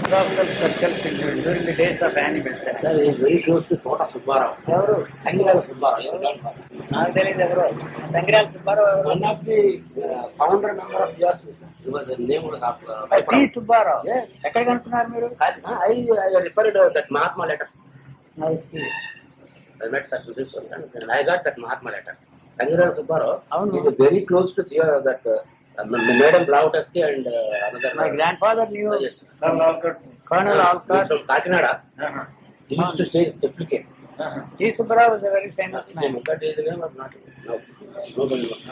philosophical circles during the days of animals. Sir, he is very close to Tota Subbarao. ఎవరు Sangiral Subbarao, your grandfather. నాకు తెలియదు ఎవరు సంగ్రాల సుబ్బారావు ఎవరు One of the founder member of yours, sir. He was the name of T Subbarao Yes. ఎక్కడ కనుక్కున్నారు మీరు I referred to that Mahatma letter. I see. I met such this one, and I got that Mahatma letter. Sangiral Subbarao Avunu. is very close to that Madam Blavatasti and another. My grandfather knew Yes. Colonel He's Alcott. from Kakinada. He used to stay in Duplicate. T. Subbarao was a very famous man. But his name was not. No, nobody knows.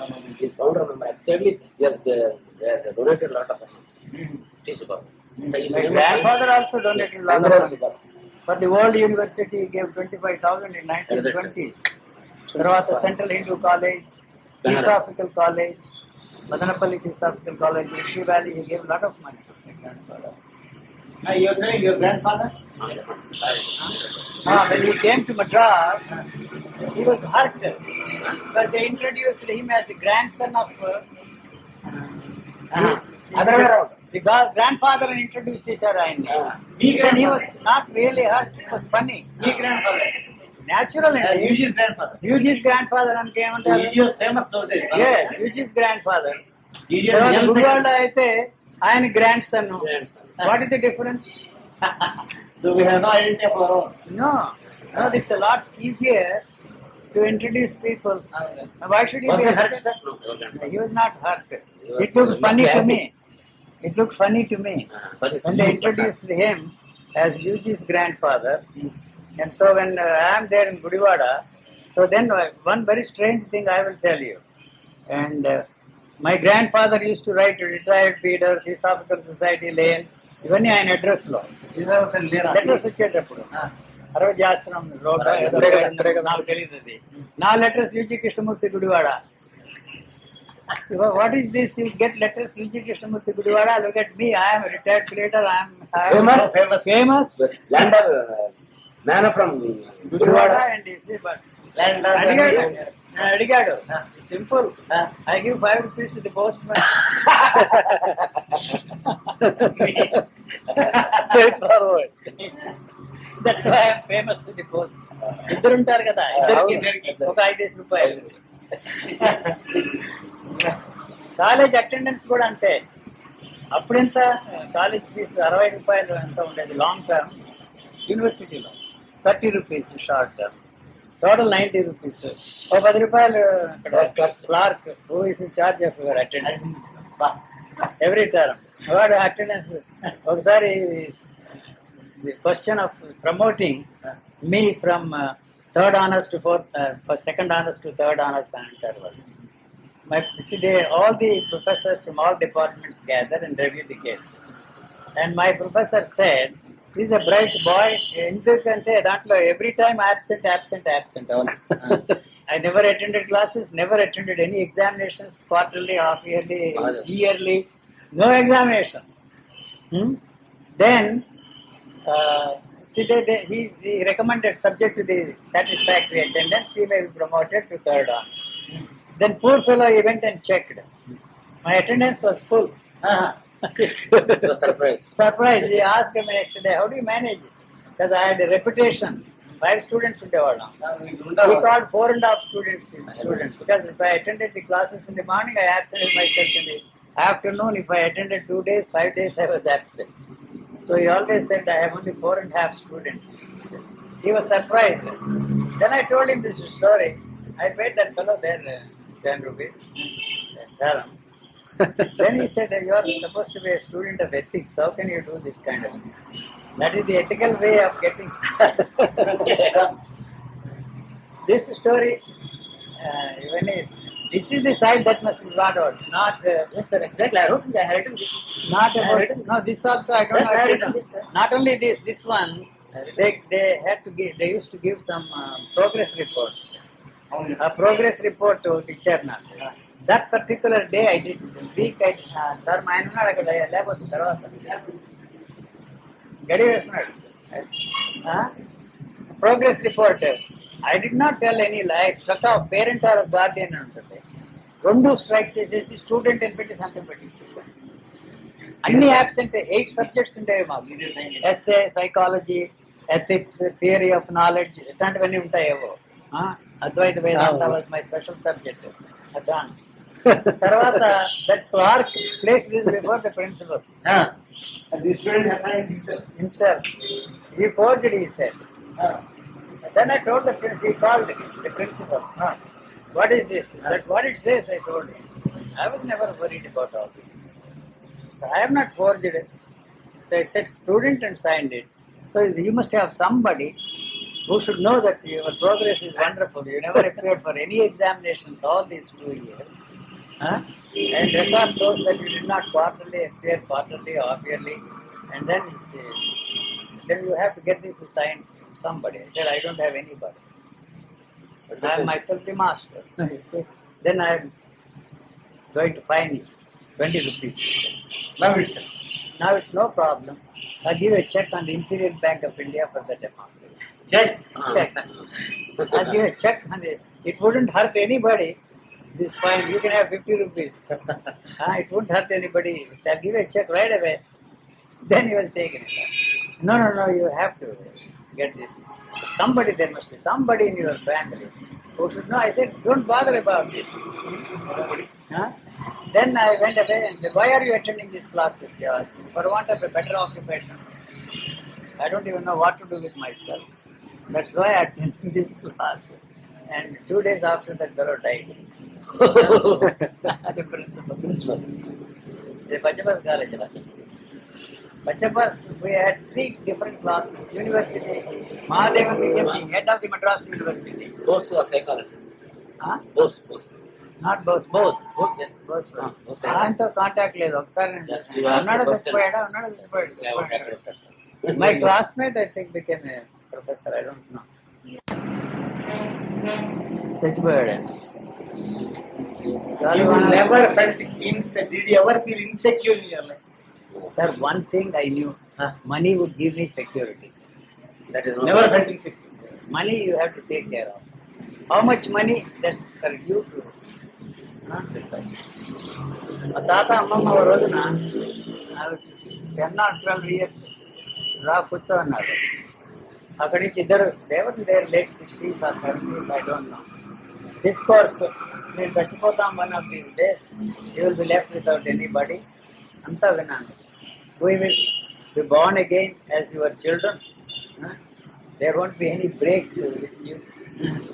His founder member. Actually, yes, they donated a lot of money. T. Subbarao. My grandfather also donated a lot of money. For the World University, he gave 25,000 in 1920s. తర్వాత central Hindu college, theosophical college, Madanapalle theosophical college, Rishi valley, he gave a lot of money to my grandfather. You're telling your grandfather? When he came to Madras, he was hurt because they introduced him as the grandson of Other way around. the grandfather and introduced చేశారు ఆయన్ని. Then he was not really hurt, it was funny. Your grandfather. Natural అండి. Yuji's grandfather. Yuji's grandfather అంటే ఏమంటారు? Yuji was famous those days. Yes, Yuji's grandfather. Yuji తర్వాత was young Gudivada అయితే ఆయన grand son. Grandson. What is the difference? So we have no identity of our own. No, it's a lot easier to introduce people. Why should he Was be he hurt, upset? sir? No, he was not hurt. It looked funny to me. It looked funny to me when they introduced him as Yuji's grandfather. And so when I am there in Gudivada, so then one very strange thing I will tell you. And my grandfather used to write to retired leader, Theosophical Society Lane, ఇవన్నీ ఆయన address లో letters వచ్చేటప్పుడు అరవజాస్త్రం road నాకు తెలియదు అది. నా letters UG Krishnamurthy Gudivada. What is this? You get letters UG Krishnamurthy Gudivada. Look at me, I am a retired leader, I am famous. Land of man from Gudivada and you see, but అడిగాడు simple. I give 5 rupees to the postman. Straight forward. That's why I'm famous with the post. ఇద్దరు ఉంటారు కదా, ఇద్దరికి ఒక 5 రూపాయలు. College attendance కూడా అంతే. అప్పుడెంత college fee 60 రూపాయలు ఎంత ఉండేది లాంగ్ టర్మ్. యూనివర్సిటీలో 30 rupees short term, total 90 rupees. ఒక 10 రూపాయలు clerk who is in charge of your attendance every term. వాడు అటెండెన్స్ ఒకసారి క్వశ్చన్ ఆఫ్ ప్రమోటింగ్ మీ from third honours to second honours to third honours అని అంటారు వాళ్ళు. all the professors from all departments gather and review the case. And my professor said, he's a bright boy. ఎందుకంటే దాంట్లో every time absent all. I never attended classes, never attended any examinations, quarterly, half yearly, yearly, no examination. Then he recommended, subject to the satisfactory attendance, he may be promoted to third on. Then poor fellow, he went and checked. My attendance was full. Surprise. He asked me next day, how do you manage? Because I had a reputation. 5 students ఉండేవాళ్ళం. We called 4.5 students. Because if I attended the classes in the morning, I absented myself in the afternoon. If I attended 2 days, 5 days, I was absent. So he always said, I have only 4.5 students. He was surprised. Then I told him this story. I paid that fellow there 10 rupees. Then he said, you are supposed to be a student of ethics. How can you do this kind of thing? That is the ethical way of getting. This story, even this is the side that must be brought out. Not, yes, sir, exactly. I wrote it. I had it. Not about, no, this also I don't know. Not only this one, they had to give, they used to give some progress reports. A progress report to teacher నాకు. That particular day I did week sir మా ఆయన ఉన్నాడు అక్కడ లేకపోతే తర్వాత గడి వేస్తున్నాడు progress report. I did not tell any lie. Struck off parent or guardian అని ఉంటుంది. 2 స్ట్రైక్ చేసేసి స్టూడెంట్ అని పెట్టి సంతకం పెట్టించేసాను. అన్ని absent 8 సబ్జెక్ట్స్ ఉండేవి మాకు. SA, psychology, ethics, theory of knowledge, ఇట్లాంటివన్నీ ఉంటాయేవో. Advaita Vedanta was my special subject. అదాన్ తర్వాత that clerk place this before the principal And the student assigned himself. himself. He forged, he said. Then I told the principal, he called the principal. What is this? That's what it says, I told him. I was never worried about all this. So I have not forged it. So I said student and signed it. So you must have somebody who should know that your progress is wonderful. You never appeared for any examinations all these 2 years. And record shows that you did not quarterly appear, quarterly, half yearly. And then you have to get this assigned to somebody. I said, I don't have anybody. I am myself the master. Then I am going to fine you 20 rupees. Now it's no problem. I give a check on the Imperial Bank of India for that amount. Check. I give a check on it. It wouldn't hurt anybody. This fine, you can have 50 rupees. It won't hurt anybody. So I'll give a check right away. Then he was taken it. No, you have to get this. Somebody, there must be somebody in your family who should know. I said, don't bother about it. Then I went away and said, why are you attending these classes? He asked me. For want of a better occupation. I don't even know what to do with myself. That's why I attended this class. And 2 days after that fellow died. The principal. The Pachapas college. Pachapas, we had 3 different classes. University. Mahadevan became the head of the Madras University. Bose was psychologist. Bose. Not Bose. Yes, Bose. ఆయనతో contact లేదు. ఒకసారి ఉన్నాడో చచ్చిపోయాడా? My classmate, I think, became a professor. I don't know. చచ్చిపోయాడు. You never felt insecure. Did you ever feel insecure in your life? Sir, one thing I knew, money would give me security. That is Never felt insecure. Money you have to take care of. How much money? That's for you to not decide. మా తాత అమ్మమ్మ ఓ రోజున I was 10 or 12 years రా కూర్చో అన్నారు. అక్కడి నుంచి ఇద్దరు they were there late 60s or 70s, I don't know. This course, మీరు చచ్చిపోతాం one of these days, you will be left without anybody. అంతా విన్నాను. We will be born again as your children. There won't be any break with you.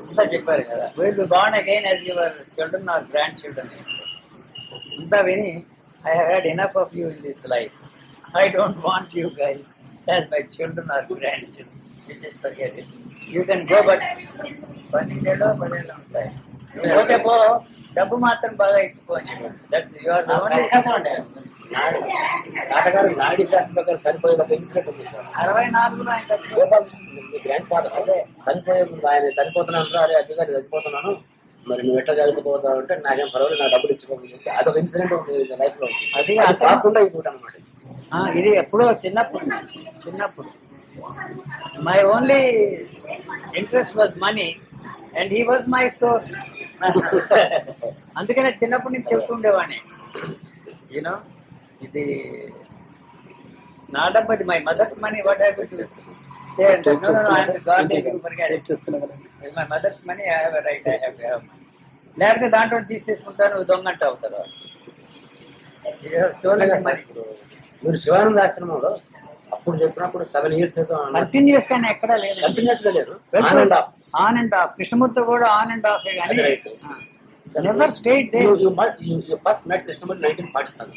అంతా చెప్పారు కదా. We will be born again as your children or grandchildren. అంతా విని, I have had enough of you in this life. I don't want you guys as my children or grandchildren. You just forget it. You can go, but 12 ఉంటాయి. నువ్వు పోతే పో, డబ్బు మాత్రం బాగా ఇచ్చిపోవచ్చు. That's your only. నాటగారు నాడి శాస్త్రం ప్రకారం చనిపోయేంత ఇన్సిడెంట్ ఉంది సార్. 64లో ఆయన చచ్చిపోతాం. గ్రాండ్ ఫాదర్ అదే చనిపోయే ముందు ఆయన చనిపోతున్నాను, అరే అడ్డుగారు చచ్చిపోతున్నాను, మరి నువ్వు ఎట్లా చదువుకుపోతావు అంటే నాకేం పర్వాలేదు, నా డబ్బులు ఇచ్చిపోతుంది. అదొక ఇన్సిడెంట్ ఉంది లైఫ్ లో. అది కాకుండా ఇంకోటి అనమాట. ఇది ఎప్పుడో చిన్నప్పుడు my only interest was money and he was my source. అందుకనే చిన్నప్పటి నుంచి చెప్తుండేవాడిని, యూనో ఇది నా డబ్బు, అది my mother's money. What have to stay and no I'm the god డేవింగ్ forget. It's my mother's money, I have a right, I have to have money. లేకపోతే దాంట్లో తీసేసుకుంటాను, నువ్వు దొంగంట అవుతారు. మీరు శివానంద ఆశ్రమంలో అప్పుడు చెప్పినప్పుడు 7 years కంటిన్యూస్ గానే ఎక్కడా లేదు. కంటిన్యూస్ గా లేదు, ఆన్ అండ్ ఆఫ్. కృష్ణమూర్తి కూడా ఆన్ అండ్ ఆఫ్ కానీ never state they. You first met Krishnamurti 1947.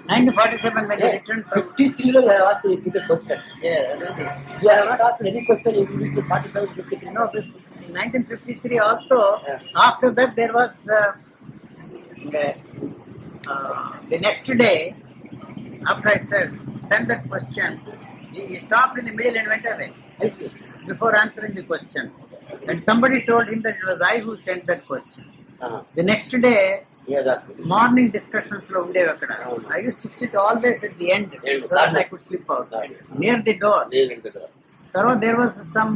1947 when he returned from 53 they have asked repeated question. Yeah, really. You have not asked any question in 47, 53. No, in 1953 also. After that there was the next day, after I sent that question, he stopped in the middle and went away. I see. Before answering the question, and somebody told him that it was I who sent that question. The next day, morning discussions లో ఉండేవి అక్కడ. I used to sit always at the end so that I could slip out near the door. తర్వాత there was some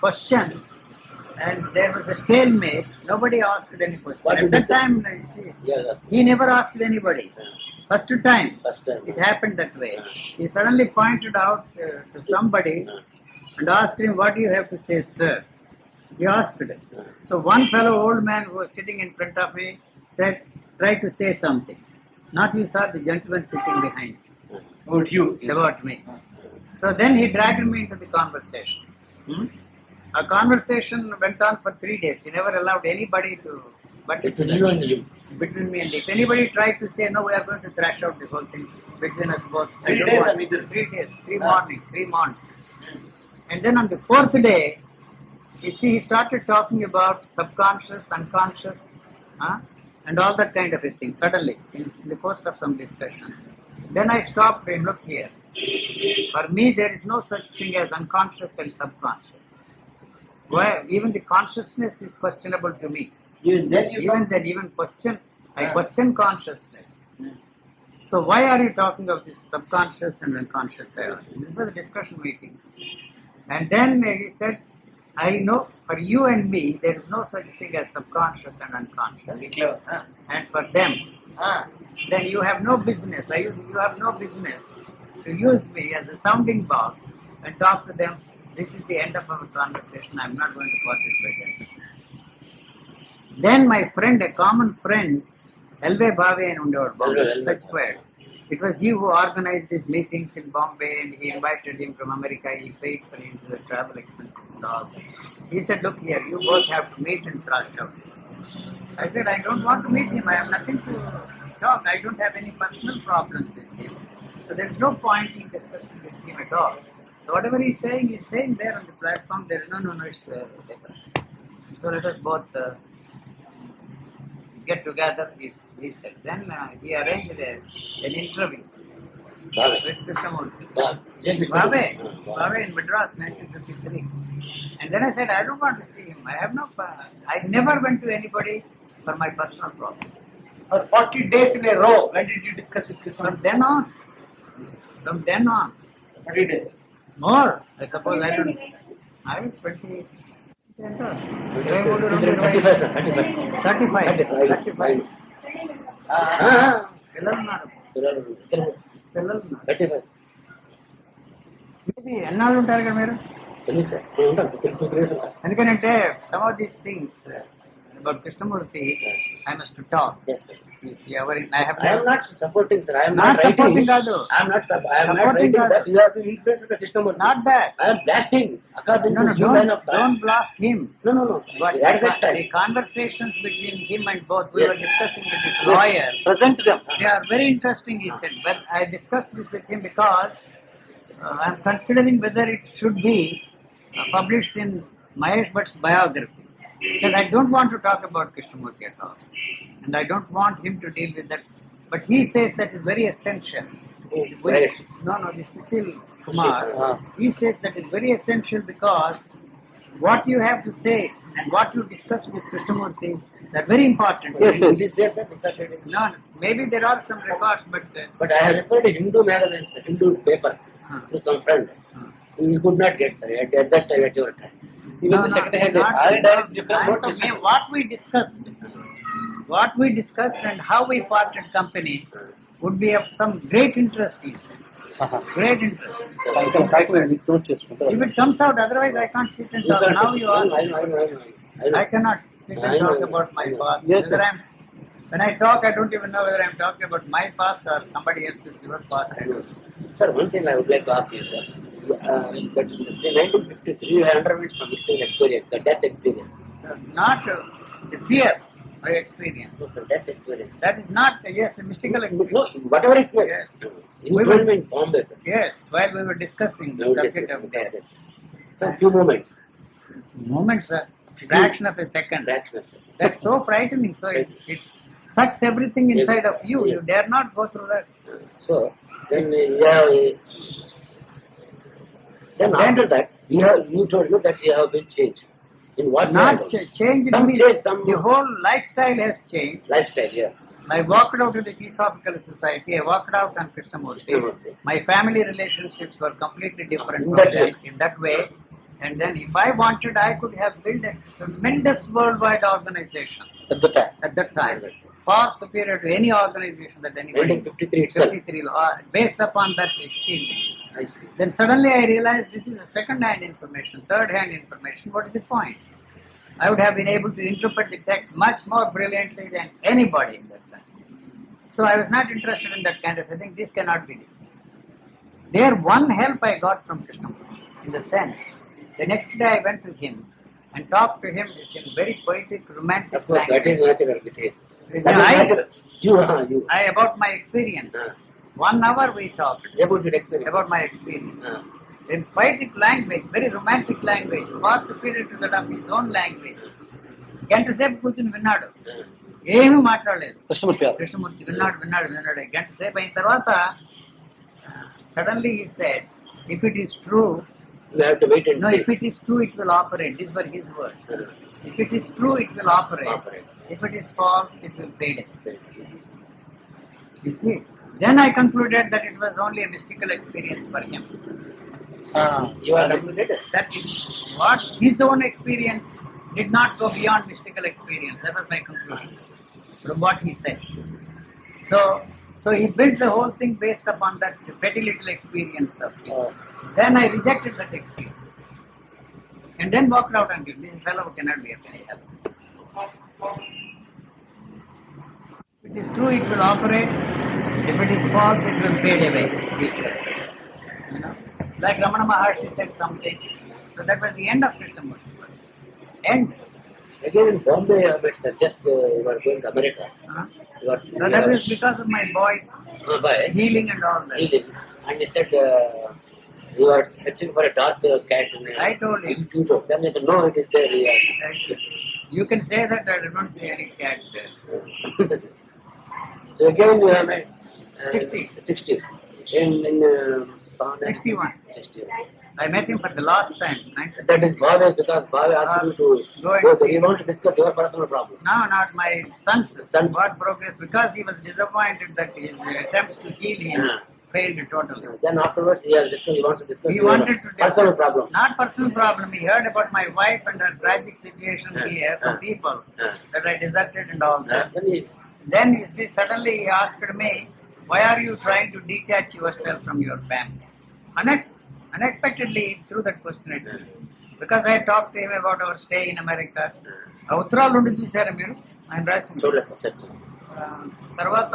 question and there was a stalemate. Nobody asked any question. At that time, he never asked anybody. First time. First time. It happened that way. He suddenly pointed out to somebody and asked him, what do you have to say, sir? He asked it. So one fellow old man who was sitting in front of me said, try to say something. Not you saw the gentleman sitting behind. About you. About me. So then he dragged me into the conversation. Our conversation went on for 3 days. He never allowed anybody to... But Between you and him. Between me and if anybody tried to say, no, we are going to thrash out the whole thing between us both. 3 days or neither? 3 days, 3 mornings, 3 mornings. And then on the 4th day, you see, he started talking about subconscious, unconscious, and all that kind of a thing, suddenly, in the course of some discussion. Then I stopped and looked here. For me, there is no such thing as unconscious and subconscious. Why? Even the consciousness is questionable to me. I question consciousness. So why are you talking of this subconscious and unconscious? This was a discussion meeting. And then he said, I know for you and me, there is no such thing as subconscious and unconscious. And for them, then you have no business. You have no business to use me as a sounding box and talk to them. This is the end of our conversation. I'm not going to participate. Then my friend, a common friend, L.V. Bhave in Undavad, such word. It was he who organized his meetings in Bombay and he invited him from America. He paid for his travel expenses and all. He said, look here, you both have to meet and thrash out this. I said, I don't want to meet him. I have nothing to talk. I don't have any personal problems with him. So there is no point in discussing with him at all. So whatever he's saying there on the platform. There is no, it's different. So let us both get together, he said. Then he arranged an interview with Krishnamurti. Bhave in Madras, 1953. And then I said, I don't want to see him. I never went to anybody for my personal problems. For 40 days in a row, when did you discuss with Krishnamurti? From then on. 40 days. More, I suppose. I don't know. I was 20. 35. Maybe ఎన్నాళ్ళు ఉంటారు కదా మీరు ఎందుకంటే some of these things about Krishnamurti I must to talk. Yes, sir. I am not supporting, sir. I am not supporting kaadu. I am not writing that you have to influence the Krishnamurti. Not that. I am blasting according to your line of thought. Don't blast him. No. But the conversations between him and both, we were discussing with this lawyer. Present them. They are very interesting, he said. But I discussed this with him because I am considering whether it should be published in Mahesh Bhatt's biography. Because I don't want to talk about Krishnamurti at all. And I don't want him to deal with that. But he says that is very essential. The Cecil Kumar. He says that is very essential because what you have to say and what you discuss with Krishnamurti, they are very important. No, maybe there are some records, but I have referred to Hindu magazines, Hindu papers to some friend. You could not get, sir, at that time, at your time. Even the secretary what we discussed and how we parted company would be of some great interest, he said. Great interest. If it comes out, otherwise I can't sit and talk. Now you ask. I cannot sit and talk about my past. Yes, when I talk, I don't even know whether I'm talking about my past or somebody else's your past. Sir, one thing I would like to ask you, sir. But in 1953, you had underwent some mystical experience, the death experience. Not the fear I experienced. No, sir, death experience. That is not, yes, a mystical experience. No, whatever it was. Yes. You told me in Bombay, sir. Yes, while we were discussing the subject of death. Sir, few moments. Moments, fraction of a second. That's so frightening. So it sucks everything inside of you. Yes. You dare not go through that. So, then after that, you told me that you have been changed. In what Not way? change. The whole lifestyle has changed. Lifestyle, yes. I walked out of the Theosophical Society. I walked out on Krishnamurti. My family relationships were completely different in that way. And then if I wanted, I could have built a tremendous worldwide organization. At that time. far superior to any organization that anybody. 1953 itself. 53 law, based upon that experience. I see. Then suddenly I realized this is a second-hand information, third-hand information. What is the point? I would have been able to interpret the text much more brilliantly than anybody in that time. So I was not interested in that kind of a thing. This cannot be it. There, one help I got from Krishnamurti, in the sense, the next day I went to him and talked to him in very poetic, romantic Of course, that is language. natural with him. You. I about my experience. 1 hour we talked About your experience. about my experience. In poetic language, very romantic language, far superior to that of his own language. గంట సేపు కూర్చుని విన్నాడు, ఏమీ మాట్లాడలేదు. కృష్ణమూర్తి విన్నాడు. గంట సేపు అయిన తర్వాత suddenly he said, if it is true, You have to wait and no, see. if it is true, it will operate. These were his words. If it is true, it will operate. If it is false, it will fade away. You see? Then I concluded that it was only a mystical experience for him. You are concluded? That what his own experience did not go beyond mystical experience. That was my conclusion from what he said. So he built the whole thing based upon that petty little experience of his. Then I rejected that experience. And then walked out and said, this fellow cannot be of any help. If it is true, it will operate. If it is false, it will fade away. He said. You know? Like Ramana Maharshi said something. So that was the end of Krishnamurti. End. Again in Bombay, it's just you are going to America. No, that was because of my boy By healing and all that. healing. And he said, you are searching for a dark cat. I told him. Then he said, no, it is there. You can say that I did not see any cat there. So again you have made 60s. In 61. 61. I met him for the last time. That is Bhave, because Bhave asked you to go and go there. see. You want to discuss your personal problem. No, not my son's. Son's. What progress? Because he was disappointed that his attempts to heal him failed totally. Then afterwards he wants to discuss He your wanted to personal discuss, problem. not personal problem. He heard about my wife and her tragic situation here from people that I deserted and all that. Then you see, suddenly he asked me, why are you trying to detach yourself from your family? Unexpectedly threw that question at me. Because I talked to him about our stay in America. ఆ ఉత్తరాలు ఉండి చూసారా మీరు? ఆయన రాసింది. చూడలేదు sir. తర్వాత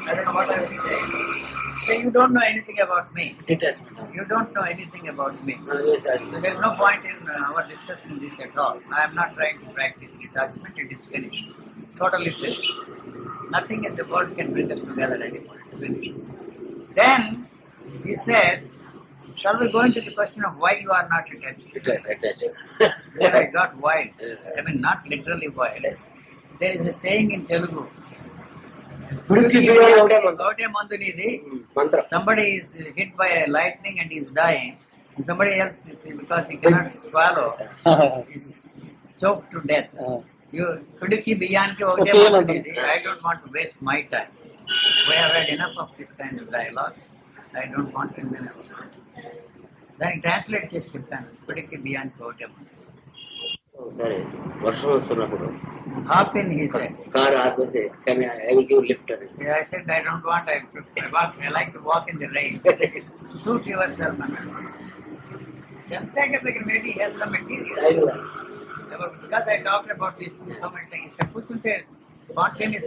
I don't know what I was saying. Say you don't know anything about me. Detachment. You don't know anything about me. Yes, sir. So there is no point in our discussing this at all. I am not trying to practice detachment. It is finished. Totally finished. Nothing in the world can bring us together anymore. It's finished. Then he said, shall we go into the question of why you are not attached? Attached. Then I got wild. I mean, not literally wild. There is a saying in Telugu. ఒకటే మందు నీది. Somebody is hit by a lightning and he is dying. And somebody else is, because he cannot swallow, is choked to death. కుడికి బియ్యానికి ఒకటే మందు నీది. I don't want to waste my time. We have had enough of this kind of dialogue. I don't want to. దానికి translate చేసి చెప్తాను. కుడికి బియ్యానికి ఒకటే మందు. సరే, వర్షం వస్తున్నప్పుడు Hop in, he said. Car ఆపేసి I will give lift అని. I said, I don't want. I like to walk in the rain. Suit yourself. Chandrasekhar దగ్గర maybe he has some material. Because I talked about this so many things. కూర్చుంటే spontaneous.